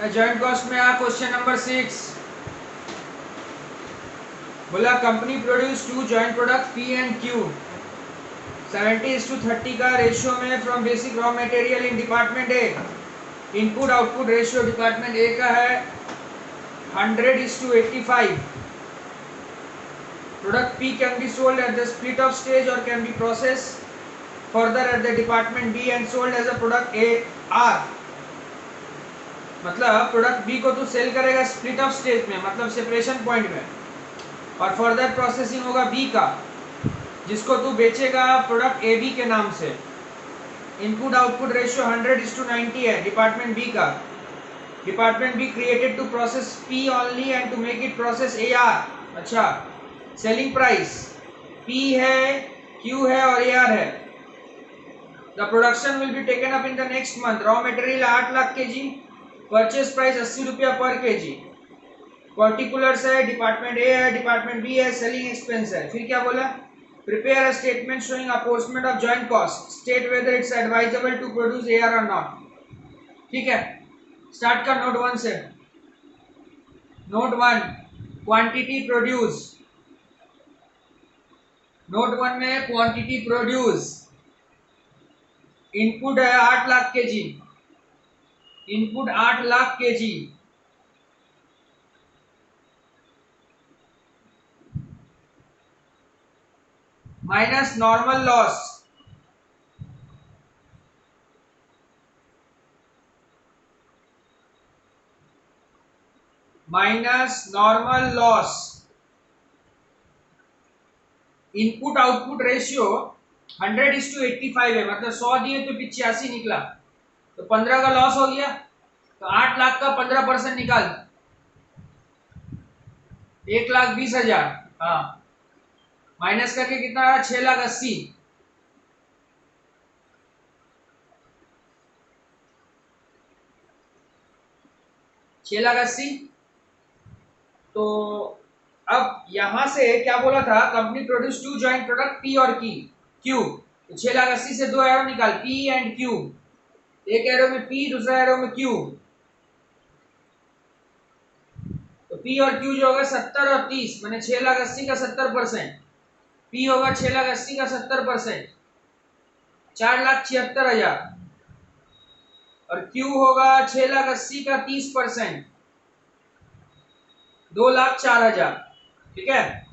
Joint cost में आ question number 6 बोला company produce two joint product P and Q 70:30 का ratio में from basic raw material in department A. Input output ratio department A का है 100:85। Product P can be sold at the split off stage और can be processed further at the department B and sold as a product A R. मतलब product B को तू cell करेगा split off stage में, मतलब separation point में, और further processing होगा बी का, जिसको तू बेचेगा प्रोडक्ट ए बी के नाम से। इनपुट आउटपुट रेशियो 100:90 है डिपार्टमेंट बी का। Department B created to process P only and to make it process A R. अच्छा, सेलिंग प्राइस पी है, क्यू है और ए आर है। The production will be taken up in the next month. Raw material 8 lakh के जी, purchase price 80 रुपया पर के जी। Particulars है, डिपार्टमेंट ए है, डिपार्टमेंट बी है, सेलिंग एक्सपेंस है। फिर क्या बोला? Prepare a statement showing apportionment of joint cost, state whether it's advisable to produce A R और नॉट। ठीक है, स्टार्ट कर नोट 1 से। Note 1 quantity produce. नोट 1 में क्वांटिटी प्रोड्यूस इनपुट है 8 लाख के जी। इनपुट 8 लाख के जी, minus normal loss. Minus normal loss. Input output ratio 100:85 है, मतलब 100 दिए तो 85 निकला, तो 15 का लॉस हो गया। तो 8 लाख का 15% निकाल, 1,20,000। हाँ, माइनस करके कितना आया? 6,80,000। 6,80,000। तो अब यहां से क्या बोला था? Company produce two joint product P और की क्यू। तो 6,80,000 से दो एरो निकाल, पी एंड क्यू। एक एरो में पी, दूसरा एरो में क्यू। तो पी और क्यू जो होगा 70 और 30, मैंने 6,80,000 का 70%। पी होगा 6,80,000 का 70%, 4,76,000। और क्यू होगा 6,80,000 का 30%, 2,04,000। ठीक है,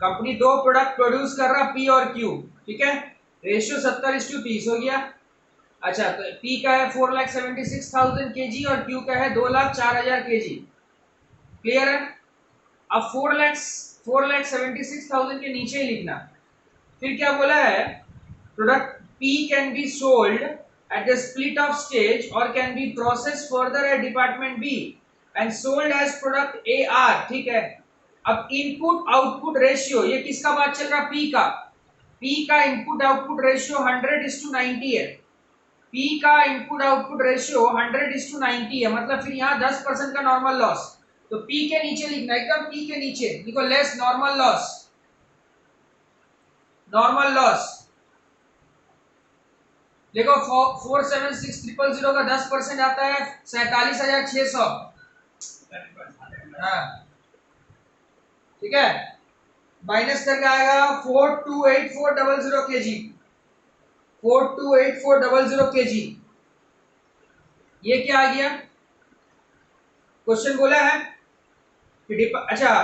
कंपनी दो प्रोडक्ट प्रोड्यूस कर रहा पी और क्यू। ठीक है, रेशियो 70:30 हो गया। अच्छा, तो पी का है 4,76,000 के जी और क्यू का है 2,04,000 के जी। क्लियर है? अब 4,76,000 के नीचे ही लिखना। फिर क्या बोला है? Product P can be sold at the split off stage और can be processed further at department B and sold as product A R. ठीक है, अब इनपुट आउटपुट रेशियो, ये किसका बात चल रहा? पी का। पी का इनपुट आउटपुट रेशियो 100:90 है। पी का इनपुट आउटपुट रेशियो 100:90 है, मतलब फिर यहाँ 10% का नॉर्मल लॉस। तो पी के नीचे लिखना, एकदम पी के नीचे लिखो less normal loss. Normal loss देखो 476,000 का 10% आता है 47,600। हाँ, ठीक है, माइनस करके आएगा 428400 के जी। 428400 के जी। ये क्या आ गया? क्वेश्चन बोला है कि अच्छा,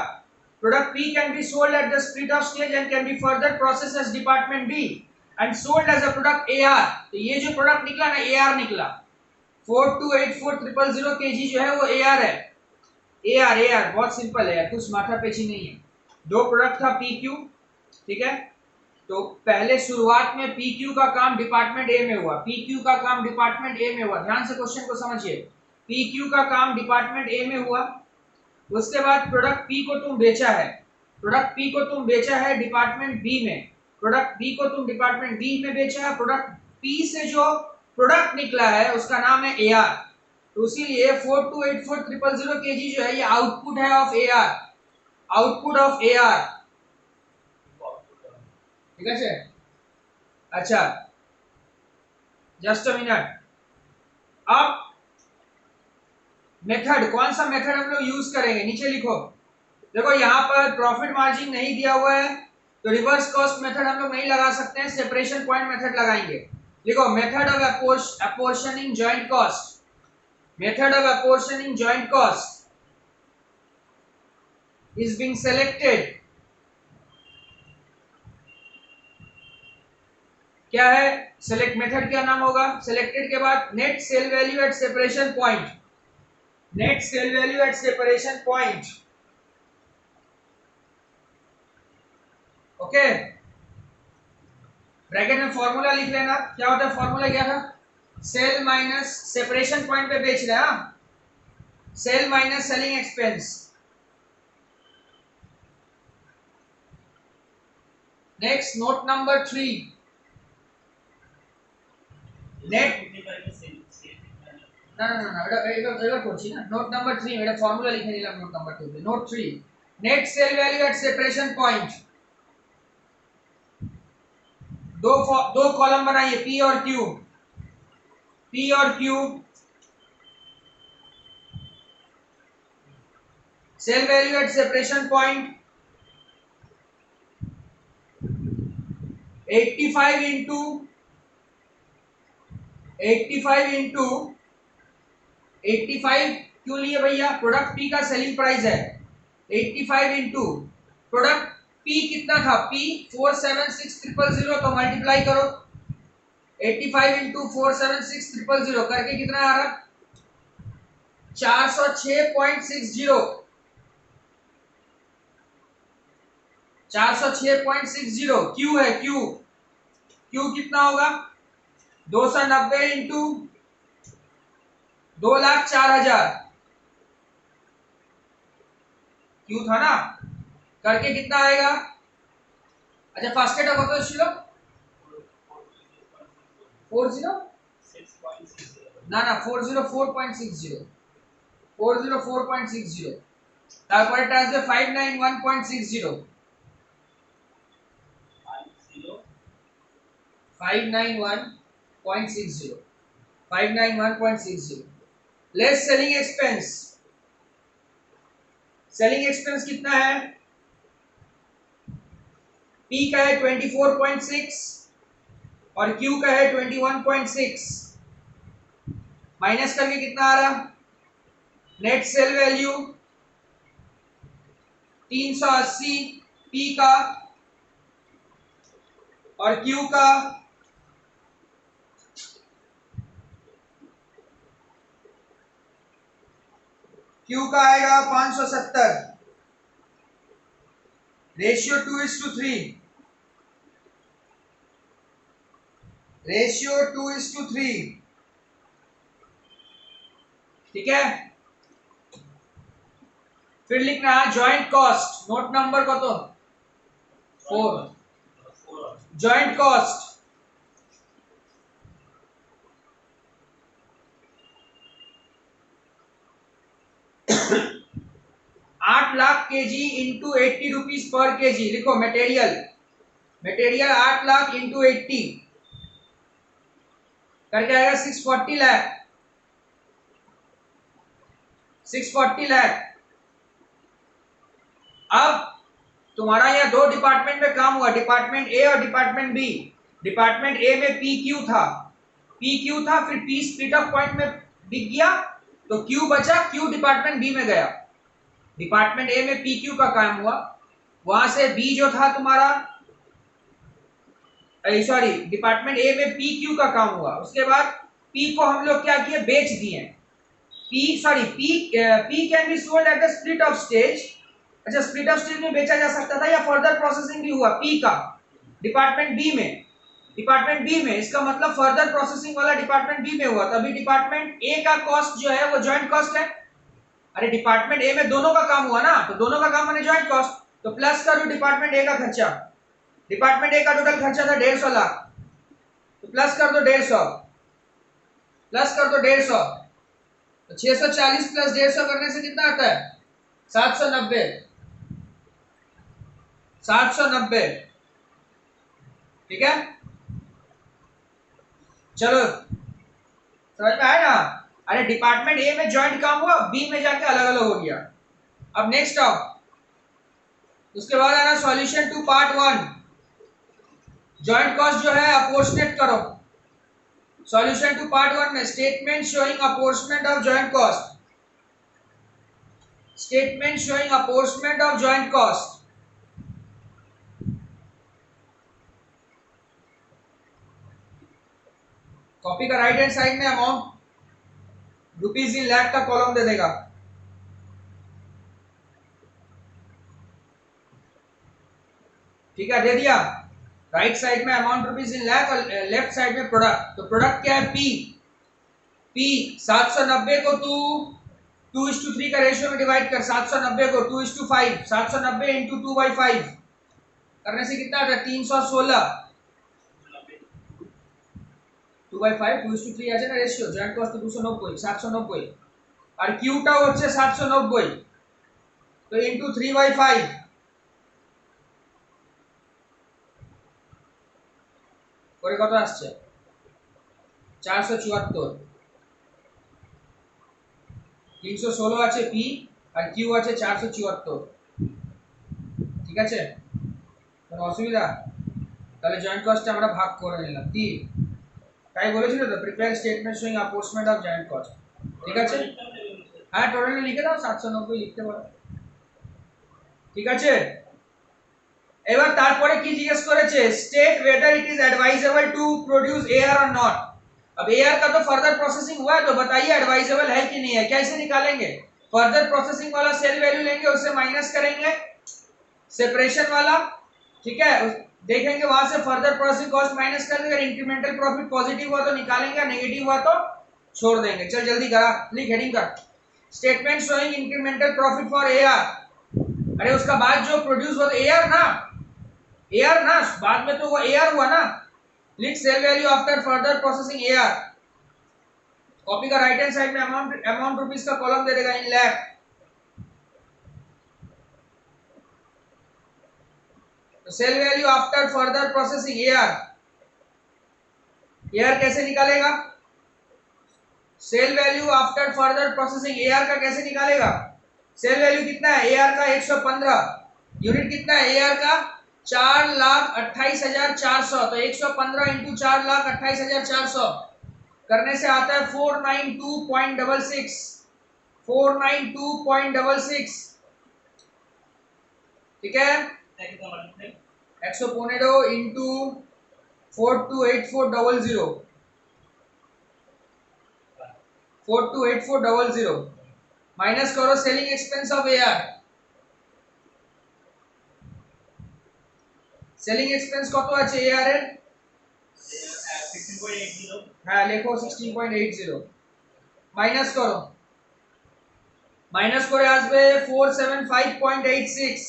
product P can be sold at the split off stage and can be further process as department B and sold as a product A R. तो ये जो प्रोडक्ट निकला ना, ए आर निकला। 428400 के जी जो है वो ए आर है। ए आर, ए आर बहुत सिंपल है, कुछ माथा पेची नहीं है। दो प्रोडक्ट था पी क्यू। ठीक है, तो पहले शुरुआत में पी क्यू का काम डिपार्टमेंट ए में हुआ। पी क्यू का काम डिपार्टमेंट ए में हुआ, ध्यान से क्वेश्चन को समझिए। पी क्यू का काम डिपार्टमेंट ए में हुआ। उसके बाद प्रोडक्ट पी को तुम बेचा है। प्रोडक्ट पी को तुम बेचा है डिपार्टमेंट बी में। प्रोडक्ट बी को तुम डिपार्टमेंट बी में बेचा है। प्रोडक्ट पी से जो प्रोडक्ट निकला है उसका नाम है ए आर। तो इसीलिए 428400 केजी जो है ये आउटपुट है of A R. Output of A R. ठीक है। अच्छा, जस्ट अ मिनट। अब मेथड, कौन सा मेथड हम लोग यूज करेंगे, नीचे लिखो। देखो यहाँ पर प्रॉफिट मार्जिन नहीं दिया हुआ है तो रिवर्स कॉस्ट मेथड हम लोग नहीं लगा सकते हैं, सेपरेशन पॉइंट मेथड लगाएंगे। लिखो method of apportioning joint cost, method of apportioning joint cost is being selected। क्या है सेलेक्ट मेथड, क्या नाम होगा, सेलेक्टेड के बाद net sale value at separation point, net sale value at separation point. Okay, bracket में फॉर्मूला लिख लेना, क्या होता है फॉर्मूला, क्या था, सेल माइनस सेपरेशन पॉइंट पे बेच रहे हैं, sale minus selling expense. Next note number 3, net না না না এটা এবার করছি না, নোট নাম্বার 3 এটা ফর্মুলা লিখে নিলাম নোট নাম্বার 2 তে। Note 3, net sale value at separation point, दो कॉलम बनाइए पी और क्यू, पी और Q, sale value at separation point 85 into 85 क्यों लिए भैया, प्रोडक्ट पी का सेलिंग प्राइस है 85 इंटू प्रोडक्ट पी कितना था, पी 476000, तो मल्टीप्लाई करो 85 इंटू 476000 करके कितना आ रहा, 406.60, 406.60। क्यू है, क्यू क्यू कितना होगा 290 इंटू 2,04,000, क्यू था ना, करके कितना आएगा। अच्छा फास्ट कट কত ছিল 40 না না 404.60, 404.60, তারপরে এটা আসবে 591.60, 591.60, 591.60 less selling expense, selling expense कितना है, पी का है 24.6 और क्यू का है 21.6, माइनस करके कितना आ रहा, नेट सेल वैल्यू 380 पी का और क्यू का, क्यू का आएगा 570, रेशियो 2:3, रेशियो 2:3, ठीक है। फिर लिखना है जॉइंट कॉस्ट, नोट नंबर को तो 4, joint cost 8 lakh KG into 80 rupees per KG, लिखो मटेरियल, मटेरियल 8 लाख इंटू 80 करके आएगा 640 लाख, 640 लाख। अब तुम्हारा यहाँ दो डिपार्टमेंट में काम हुआ, डिपार्टमेंट ए और डिपार्टमेंट बी। डिपार्टमेंट ए में पी क्यू था, फिर पी स्प्लिट ऑफ पॉइंट में बिक गया तो क्यू बचा, क्यू डिपार्टमेंट बी में गया। डिपार्टमेंट ए में पी क्यू का काम हुआ, वहां से बी जो था तुम्हारा, सॉरी डिपार्टमेंट ए में पी क्यू का काम हुआ, उसके बाद पी को हम लोग क्या किए, बेच दिए। P can be sold at the split off stage. अच्छा स्प्लिट ऑफ स्टेज में बेचा जा सकता था या फर्दर प्रोसेसिंग भी हुआ पी का डिपार्टमेंट बी में, डिपार्टमेंट बी में, इसका मतलब फर्दर प्रोसेसिंग वाला डिपार्टमेंट बी में हुआ, तभी डिपार्टमेंट ए का कॉस्ट जो है वो जॉइंट कॉस्ट है। अरे डिपार्टमेंट ए में दोनों का काम हुआ ना, तो दोनों का काम माने जॉइंट कॉस्ट, तो प्लस करो डिपार्टमेंट ए का खर्चा, डिपार्टमेंट ए का टोटल खर्चा था 150 लाख, तो प्लस कर दो 150, प्लस कर दो 150, तो 640 प्लस 150 करने से कितना आता है 790, 790, ठीक है। चलो समझ में आया ना। अरे डिपार्टमेंट ए में जॉइंट काम हुआ, बी में जाके अलग अलग हो गया। अब नेक्स्ट आओ, उसके बाद आना solution to part 1। Joint cost जो है अपोर्शनेट करो। सॉल्यूशन टू पार्ट 1 में statement showing apportionment of joint cost, statement showing apportionment of joint cost. Copy का राइट हैंड साइड में अमाउंट रुपीज इन लाख का कॉलम दे देगा। ठीक है, दे दिया। राइट साइड में अमाउंट रुपीज इन लाख और लेफ्ट साइड में प्रोडक्ट। तो प्रोडक्ट क्या है? पी 790 को तू 2:3 का रेशियो में डिवाइड कर। 790 को 2:5, 790 इंटू 2/5 करने से कितना आता है? 316। 2/5 2:3 আছে না রেশিও, জয়েন্ট কস্ট 290 790 আর কিউটা হচ্ছে 790, তো ইনটু 3/5 করে কত আসছে? 474। 316 আছে পি আর কিউ আছে 474। ঠিক আছে, কোনো অসুবিধা? তাহলে জয়েন্ট কস্টটা আমরা ভাগ করে নিলাম 3। তাই বলেছিল তো prepare statement showing apportionment of joint cost. ঠিক আছে, হ্যাঁ টোটালি লিখে দাও, 790 লিখতে পারো। ঠিক আছে, এবার তারপরে কি জিজ্ঞেস করেছে? State whether it is advisable to produce AR और नॉट। अब एआर का तो फर्दर प्रोसेसिंग हुआ है, तो बताइए एडवाइजेबल है कि नहीं है। कैसे निकालेंगे? फर्दर प्रोसेसिंग वाला सेल वैल्यू लेंगे, उससे माइनस करेंगे सेपरेशन वाला। ठीक है, देखेंगे वहां से फर्दर प्रोसेसिंग कॉस्ट माइनस कर देंगे। इंक्रीमेंटल प्रॉफिट पॉजिटिव हुआ तो निकालेंगे, नेगेटिव हुआ तो छोड़ देंगे। चल जल्दी करा, लिख हेडिंग कर। Statement showing incremental profit for AR. अरे उसका बाद जो प्रोड्यूस हुआ एआर ना, एआर ना, बाद में तो वो एआर हुआ ना। लिख sale value after further processing AR. Copy का राइट हैंड साइड में अमाउंट रुपीस का कॉलम दे देगा इन लाख। तो sale value after further processing AR, AR कैसे निकालेगा? Sale value after further processing AR का कैसे निकालेगा? सेल वैल्यू कितना है एआर का? 115। यूनिट कितना है एआर का? 4,28,400। तो 115 इंटू 4,28,400 करने से आता है 492.66। 492.66। ठीक है, 115 इंटू 428400। 428400 माइनस करो selling expense of AR. Selling expense কত আছে এআর এর? 16.80। হ্যাঁ লেখো 16.80 মাইনাস করো। মাইনাস করে আসবে 475.86।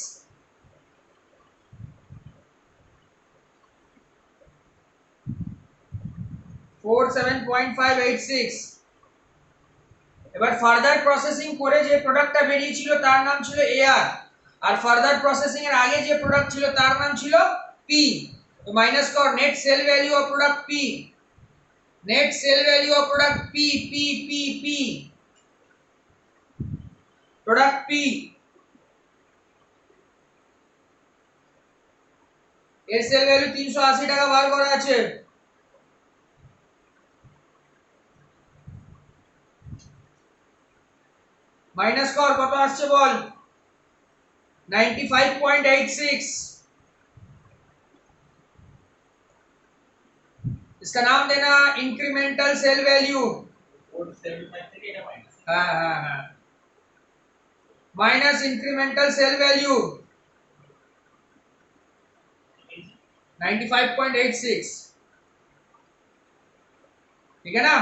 47.586। এবার ফার্দার প্রসেসিং করে যে প্রোডাক্টটা বেরিয়েছিল তার নাম ছিল এআর, আর ফার্দার প্রসেসিং এর আগে যে প্রোডাক্ট ছিল তার নাম ছিল পি। तो माइनस कर net sale value of product P. Net sale value of product P P P P product P এর সেল ভ্যালু 380 টাকা বার করা আছে। মাইনাস কর কত আসছে বল? 95.86। इसका नाम देना इंक्रीमेंटल सेल वैल्यू। हाँ हाँ हाँ, माइनस इंक्रीमेंटल सेल वैल्यू 95.86। ठीक है ना?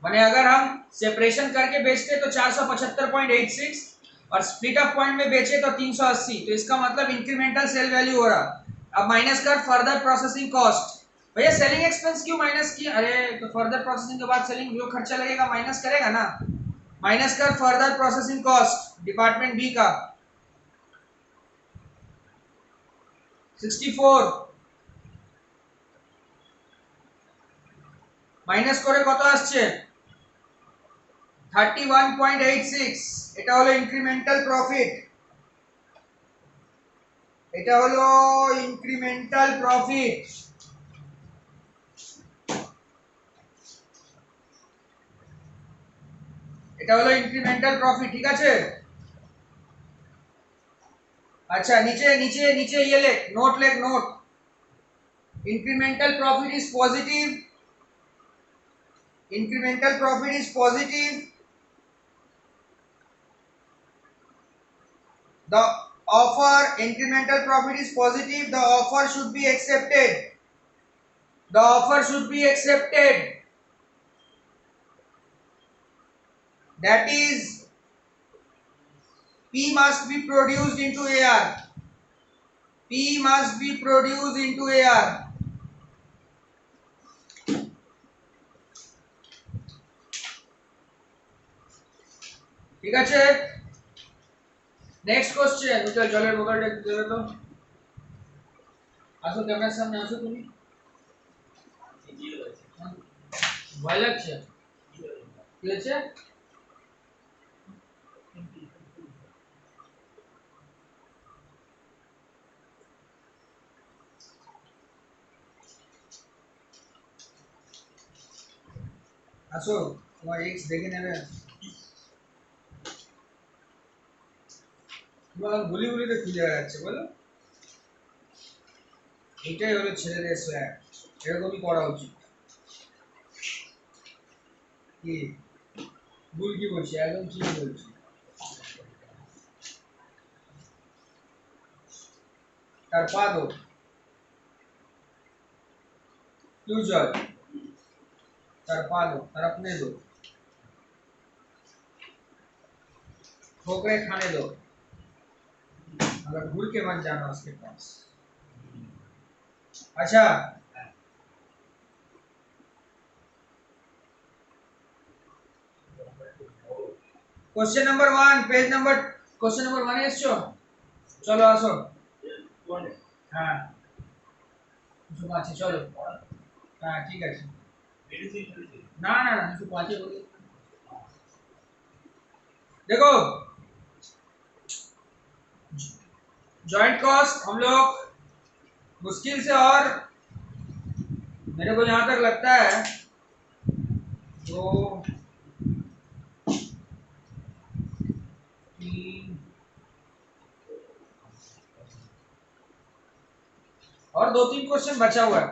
माने अगर हम सेपरेशन करके बेचते तो 475.86 और स्प्लिट अप पॉइंट में बेचे तो 380। तो इसका मतलब इंक्रीमेंटल सेल वैल्यू हो रहा। अब माइनस कर फर्दर प्रोसेसिंग कॉस्ट। भैया सेलिंग एक्सपेंस क्यों माइनस किया? अरे तो फर्दर प्रोसेसिंग के बाद सेलिंग जो खर्चा लगेगा माइनस करेगा ना। माइनस कर further processing cost department B का 64। মাইনাস করে কত আসছে? 31.86 এটা হলো ইনক্রিমেন্টাল প্রফিট, এটা হলো ইনক্রিমেন্টাল প্রফিট। এটা হলো ইনক্রিমেন্টাল প্রফিট, ঠিক আছে। अच्छा नीचे नीचे नीचे ये लेख नोट, लेख note, incremental profit is positive, incremental profit is positive, the offer, incremental profit is positive, the offer should be accepted, the offer should be accepted, that is P must be produced into AR, P must be produced into AR। ঠিক আছে, next question. চল জলের বোতলটা একটু দেবে তো, আসো ক্যামেরার সামনে আসো তুমি। ভয় লাগছে? কি হয়েছে? আসো, তোমার এক্স দেখে নেবে। তোমার গুলি গুলিতে খুঁজে যাচ্ছে বলো, এটাই হলো ছেলেদের স্ল্যাগ, এরকমই করা উচিত। কি ভুল কি বলছি? একদম ঠিক বলছি। তার পা দো, क्यों जल, तार पा दो, तार अपने दो, ठोकरे खाने दो, मगर भूल के मत जाना उसके पास। अच्छा question number 1 page number, question number 1 এসছো? চলো আসো। হ্যাঁ দুশো পাঁচে চলো। হ্যাঁ ঠিক আছে, না না না দুশো পাঁচে বলে। देखो जॉइंट कॉस्ट हम लोग मुश्किल से, और मेरे को जहां तक लगता है तो 3 और 2-3 क्वेश्चन बचा हुआ है।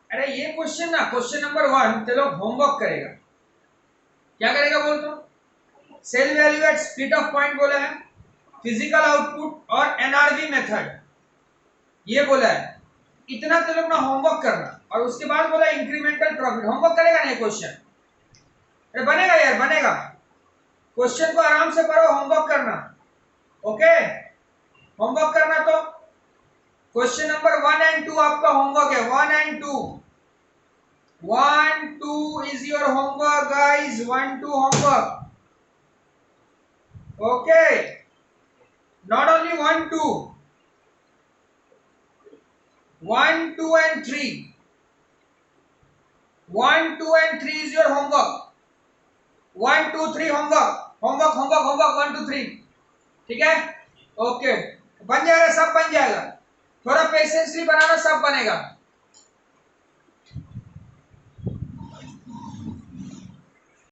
अरे ये क्वेश्चन ना, क्वेश्चन नंबर 1 चलो होमवर्क करेगा, क्या करेगा बोल तो? Sale value at split off point बोला है, फिजिकल आउटपुट और एनआरवी मेथड ये बोला है। इतना तो लोग ना होमवर्क करना, और उसके बाद बोला इंक्रीमेंटल प्रॉफिट। होमवर्क करेगा नहीं क्वेश्चन? अरे बनेगा यार, बनेगा। क्वेश्चन को आराम से पढ़ो, होमवर्क करना, ओके? होमवर्क करना। तो क्वेश्चन नंबर 1 एंड 2 आपका होमवर्क है, 1 and 2, 1 2 is your homework guys, 1 2 homework, okay? Not only 1 2, 1 2 and 3, 1 2 and 3 is your homework, 1 2 3 homework, homework homework homework 1 2 3, ठीक है? ओके बन जाएगा, सब बन जाएगा, थोड़ा पेशेंसली बनाना, सब बनेगा।